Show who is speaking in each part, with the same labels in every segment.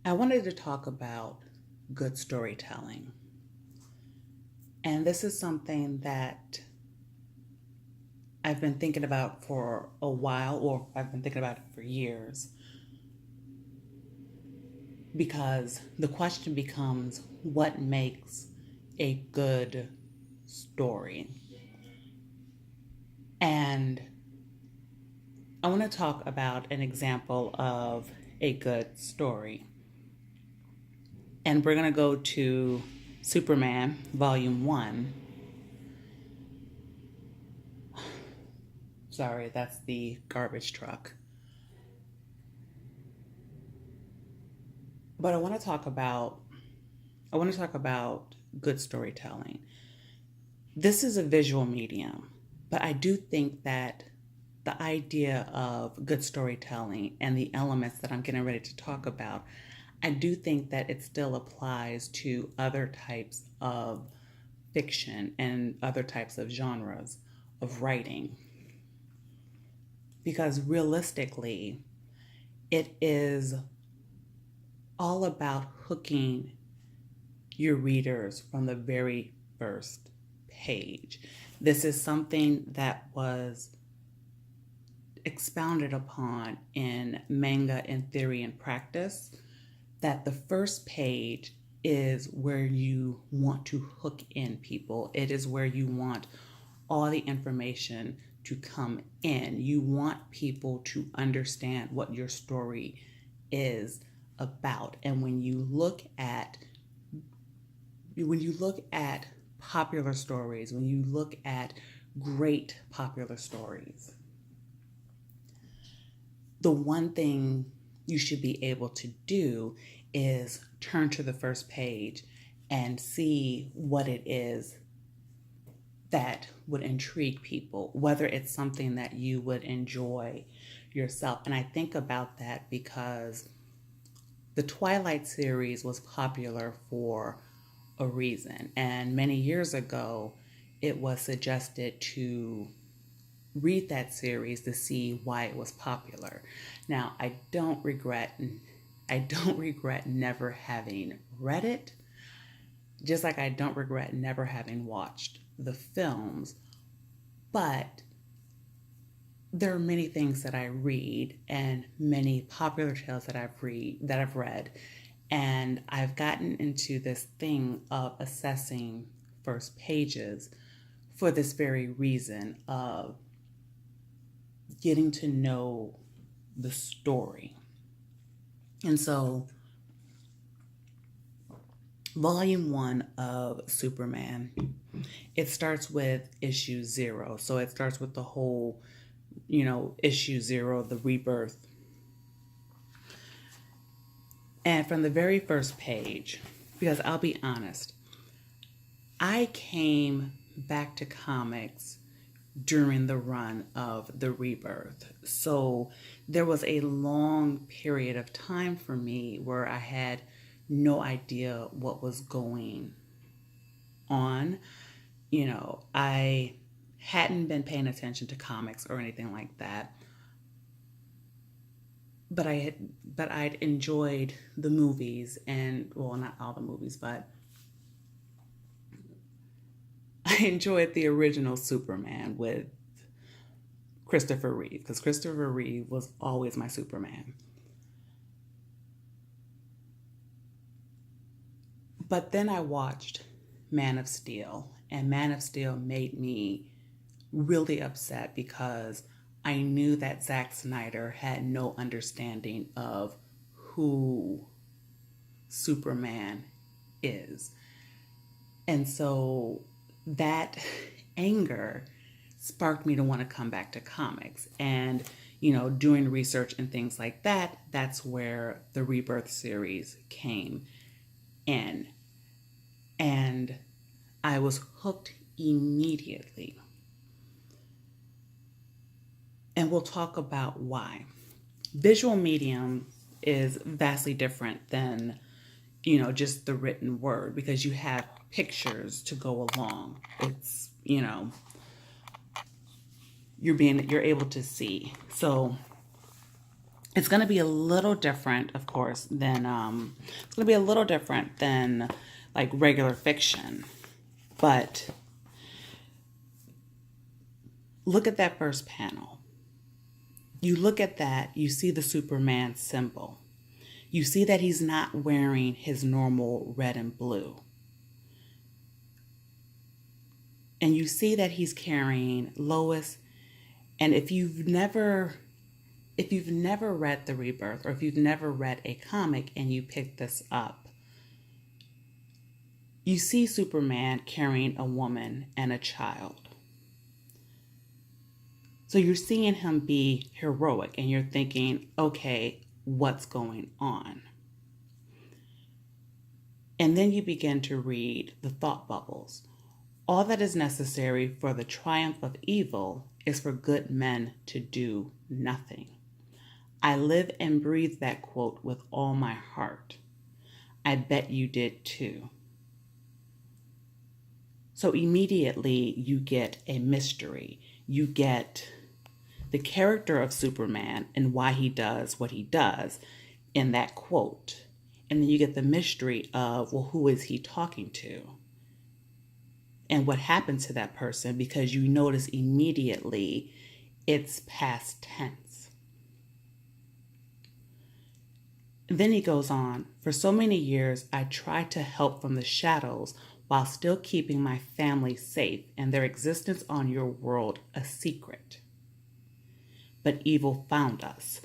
Speaker 1: I wanted to talk about good storytelling. And this is something that I've been thinking about for a while, or I've been thinking about it for years, because the question becomes what makes a good story? And I want to talk about an example of a good story. And we're going to go to Superman, Volume 1. Sorry, that's the garbage truck. But I want to talk about good storytelling. This is a visual medium, but I do think that the idea of good storytelling and the elements that I'm getting ready to talk about, I do think that it still applies to other types of fiction and other types of genres of writing. Because realistically, it is all about hooking your readers from the very first page. This is something that was expounded upon in Manga in Theory and Practice, that the first page is where you want to hook in people. It is where you want all the information to come in. You want people to understand what your story is about. And when you look at popular stories, when you look at great popular stories, the one thing you should be able to do is turn to the first page and see what it is that would intrigue people, whether it's something that you would enjoy yourself. And I think about that because the Twilight series was popular for a reason. And many years ago, it was suggested to read that series to see why it was popular. Now, I don't regret never having read it, just like I don't regret never having watched the films, but there are many things that I read and many popular tales that I've read, and I've gotten into this thing of assessing first pages for this very reason of getting to know the story. And so, volume 1 of Superman, it starts with issue 0. So it starts with the whole, issue 0, the rebirth. And from the very first page, because I'll be honest, I came back to comics during the run of the rebirth. So there was a long period of time for me where I had no idea what was going on. I hadn't been paying attention to comics or anything like that. But I'd enjoyed the movies, and well, not all the movies, but I enjoyed the original Superman with Christopher Reeve, because Christopher Reeve was always my Superman. But then I watched Man of Steel, and Man of Steel made me really upset because I knew that Zack Snyder had no understanding of who Superman is. And so that anger sparked me to want to come back to comics. And, doing research and things like that, that's where the Rebirth series came in. And I was hooked immediately. And we'll talk about why. Visual medium is vastly different than, just the written word, because you have pictures to go along. It's, you're able to see. So It's going to be a little different, of course, than it's going to be a little different than like regular fiction. But look at that first panel. You look at that, you see the Superman symbol. You see that he's not wearing his normal red and blue. And you see that he's carrying Lois. And if you've never read The Rebirth, or if you've never read a comic and you pick this up, you see Superman carrying a woman and a child. So you're seeing him be heroic and you're thinking, okay, what's going on? And then you begin to read the thought bubbles. All that is necessary for the triumph of evil is for good men to do nothing. I live and breathe that quote with all my heart. I bet you did too. So immediately you get a mystery. You get the character of Superman and why he does what he does in that quote. And then you get the mystery of, well, who is he talking to? And what happened to that person, because you notice immediately it's past tense. Then he goes on, for so many years, I tried to help from the shadows while still keeping my family safe and their existence on your world a secret. But evil found us.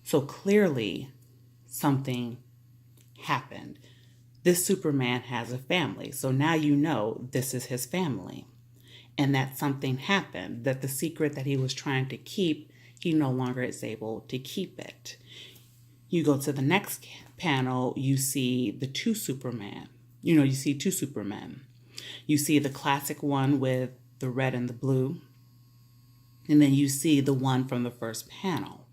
Speaker 1: So clearly something happened. This Superman has a family. So now you know this is his family. And that something happened, that the secret that he was trying to keep, he no longer is able to keep it. You go to the next panel, you see the two Superman. You see two Supermen. You see the classic one with the red and the blue. And then you see the one from the first panel.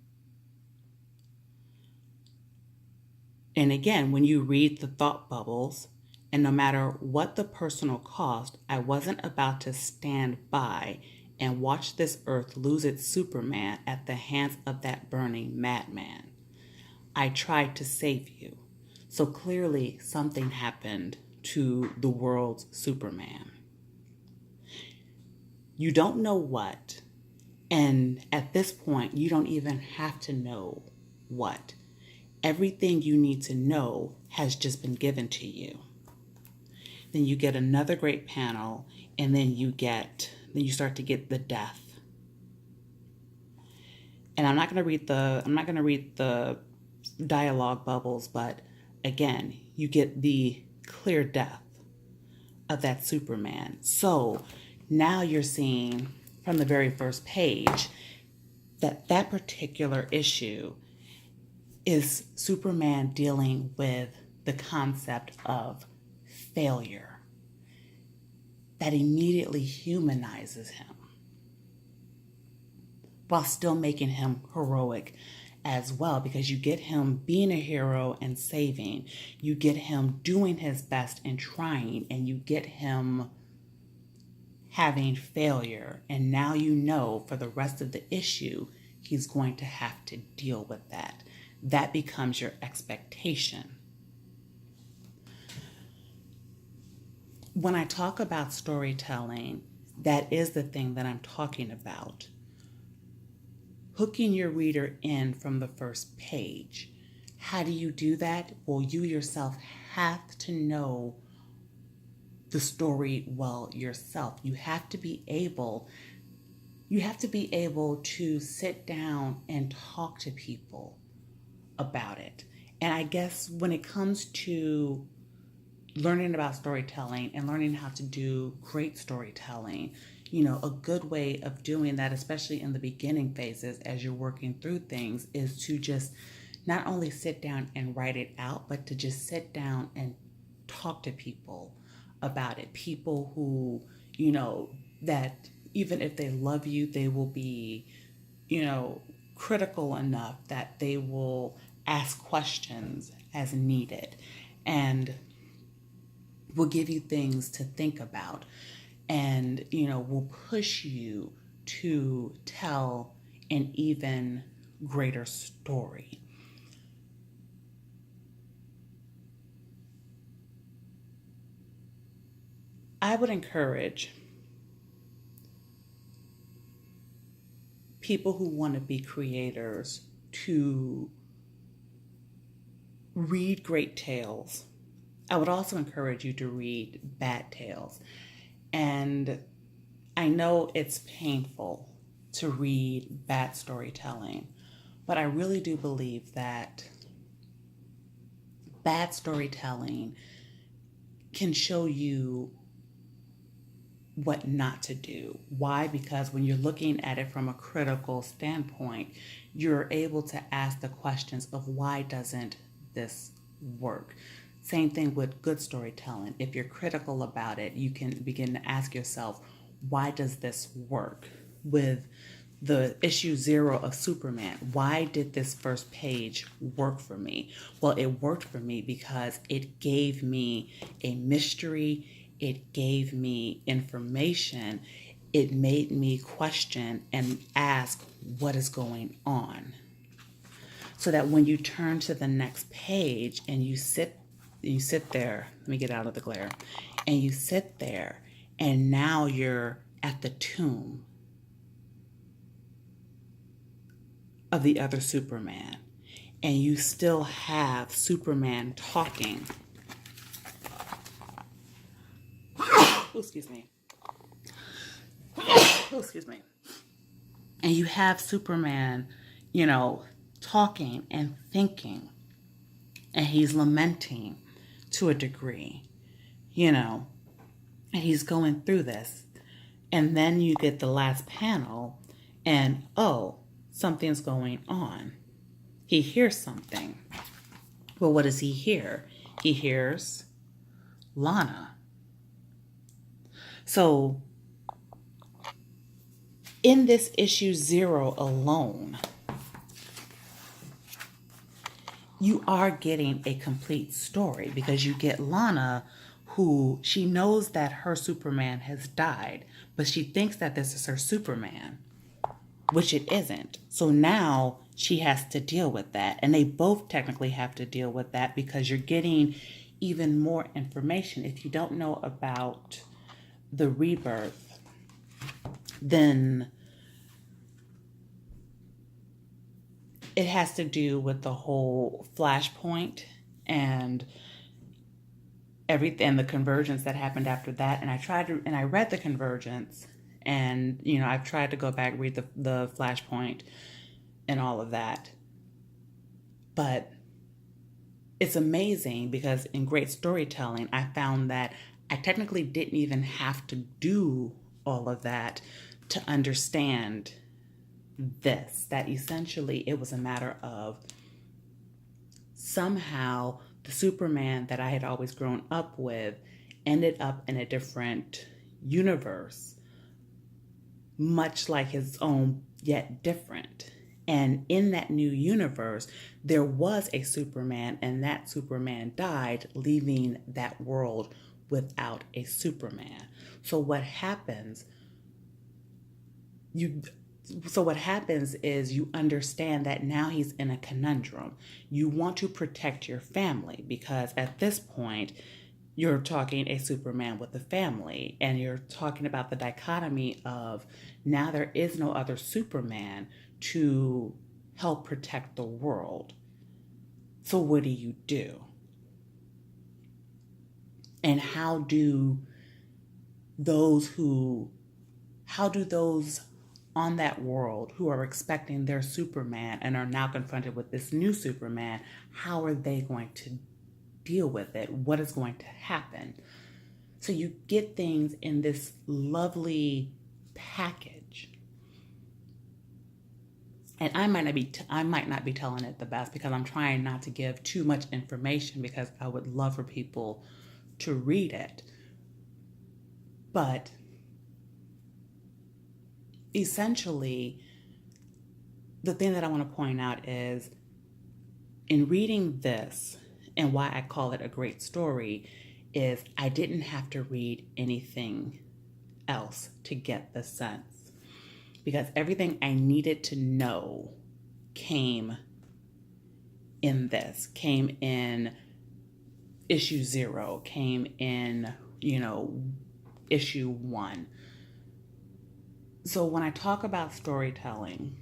Speaker 1: And again, when you read the thought bubbles, and no matter what the personal cost, I wasn't about to stand by and watch this earth lose its Superman at the hands of that burning madman. I tried to save you. So clearly something happened to the world's Superman. You don't know what, and at this point, you don't even have to know what. Everything you need to know has just been given to you. Then you get another great panel, and then you start to get the death. And I'm not going to read the dialogue bubbles, but again, you get the clear death of that Superman. So now you're seeing from the very first page that particular issue is Superman dealing with the concept of failure that immediately humanizes him while still making him heroic as well, because you get him being a hero and saving, you get him doing his best and trying, and you get him having failure. And now you know for the rest of the issue, he's going to have to deal with that. That becomes your expectation. When I talk about storytelling, that is the thing that I'm talking about. Hooking your reader in from the first page. How do you do that? Well, you yourself have to know the story well yourself. You have to be able to sit down and talk to people about it. And I guess when it comes to learning about storytelling and learning how to do great storytelling, a good way of doing that, especially in the beginning phases as you're working through things, is to just not only sit down and write it out, but to just sit down and talk to people about it. People who, that even if they love you, they will be, critical enough that they will ask questions as needed and will give you things to think about. And, will push you to tell an even greater story. I would encourage people who want to be creators to read great tales. I would also encourage you to read bad tales. And I know it's painful to read bad storytelling, but I really do believe that bad storytelling can show you what not to do. Why? Because when you're looking at it from a critical standpoint, you're able to ask the questions of why doesn't this work? Same thing with good storytelling. If you're critical about it, you can begin to ask yourself, why does this work? With the issue 0 of Superman, why did this first page work for me? Well, it worked for me because it gave me a mystery, it gave me information, it made me question and ask what is going on. So that when you turn to the next page and you sit there, let me get out of the glare, and you sit there and now you're at the tomb of the other Superman, and you still have Superman talking. Excuse me. Excuse me. And you have Superman, talking and thinking, and he's lamenting to a degree, and he's going through this. And then you get the last panel, and something's going on. He hears something. Well, what does he hear? He hears Lana. So, in this issue 0 alone, you are getting a complete story because you get Lana, who she knows that her Superman has died, but she thinks that this is her Superman, which it isn't. So now she has to deal with that. And they both technically have to deal with that because you're getting even more information. If you don't know about the rebirth, then it has to do with the whole Flashpoint and everything, and the convergence that happened after that. And I read the convergence, and I've tried to go back, read the Flashpoint and all of that. But it's amazing because in great storytelling, I found that I technically didn't even have to do all of that to understand this, that essentially it was a matter of somehow the Superman that I had always grown up with ended up in a different universe, much like his own, yet different. And in that new universe, there was a Superman, and that Superman died, leaving that world without a Superman. So what happens is you understand that now he's in a conundrum. You want to protect your family because at this point, you're talking a Superman with a family, and you're talking about the dichotomy of now there is no other Superman to help protect the world. So what do? And how do those on that world who are expecting their Superman and are now confronted with this new Superman, how are they going to deal with it? What is going to happen? So you get things in this lovely package. And I might not be telling it the best because I'm trying not to give too much information because I would love for people to read it. But essentially, the thing that I want to point out is in reading this, and why I call it a great story, is I didn't have to read anything else to get the sense. Because everything I needed to know came in this, came in issue 0, came in, issue 1. So when I talk about storytelling,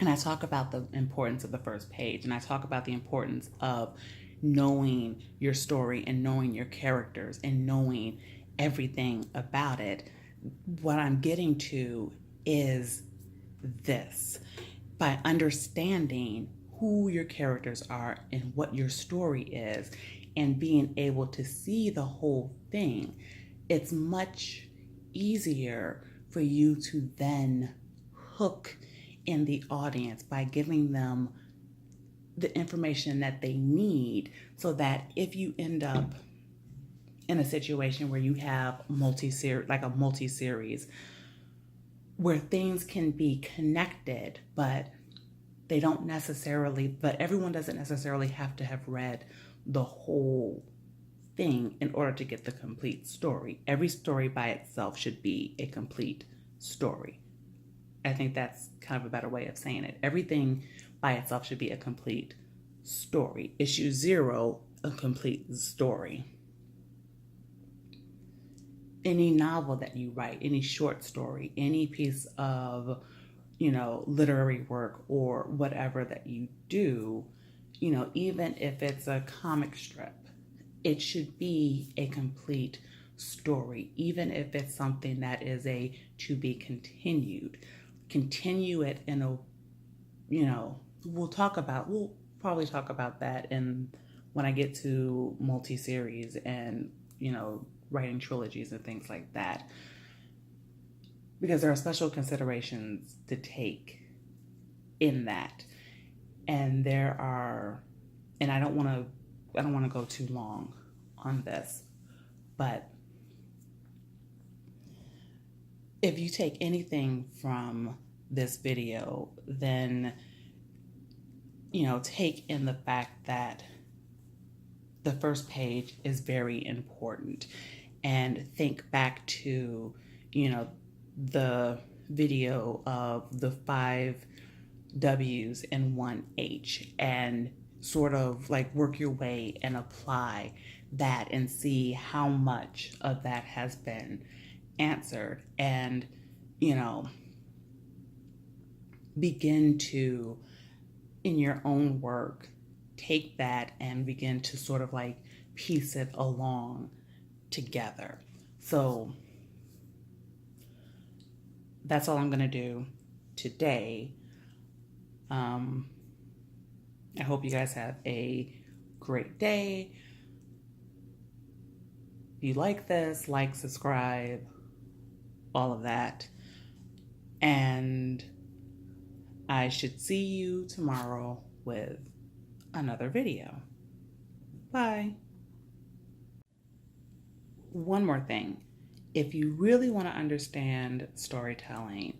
Speaker 1: and I talk about the importance of the first page, and I talk about the importance of knowing your story and knowing your characters and knowing everything about it, what I'm getting to is this. By understanding who your characters are and what your story is and being able to see the whole thing, it's much easier for you to then hook in the audience by giving them the information that they need, so that if you end up in a situation where you have like a multi-series where things can be connected, but everyone doesn't necessarily have to have read the whole thing in order to get the complete story. Every story by itself should be a complete story. I think that's kind of a better way of saying it. Everything by itself should be a complete story. Issue 0, a complete story. Any novel that you write, any short story, any piece of, literary work or whatever that you do, even if it's a comic strip, it should be a complete story. Even if it's something that is a to be continued, continue it in a, we'll probably talk about that when I get to multi-series and, writing trilogies and things like that, because there are special considerations to take in that. And I don't want to go too long on this, but if you take anything from this video, then, take in the fact that the first page is very important, and think back to, the video of the 5 W's and 1 H, and sort of like work your way and apply that and see how much of that has been answered, and, begin to, in your own work, take that and begin to sort of like piece it along together. So that's all I'm going to do today. I hope you guys have a great day. If you like this, subscribe, all of that. And I should see you tomorrow with another video. Bye. One more thing. If you really want to understand storytelling,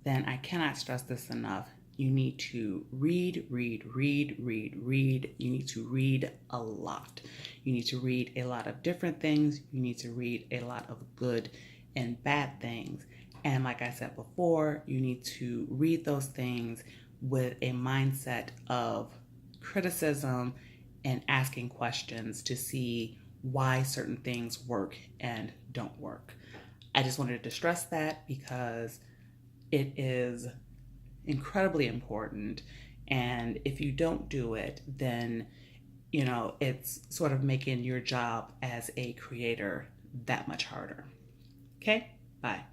Speaker 1: then I cannot stress this enough. You need to read. You need to read a lot. You need to read a lot of different things. You need to read a lot of good and bad things. And like I said before, you need to read those things with a mindset of criticism and asking questions to see why certain things work and don't work. I just wanted to stress that because it is incredibly important. And if you don't do it, then, it's sort of making your job as a creator that much harder. Okay? Bye.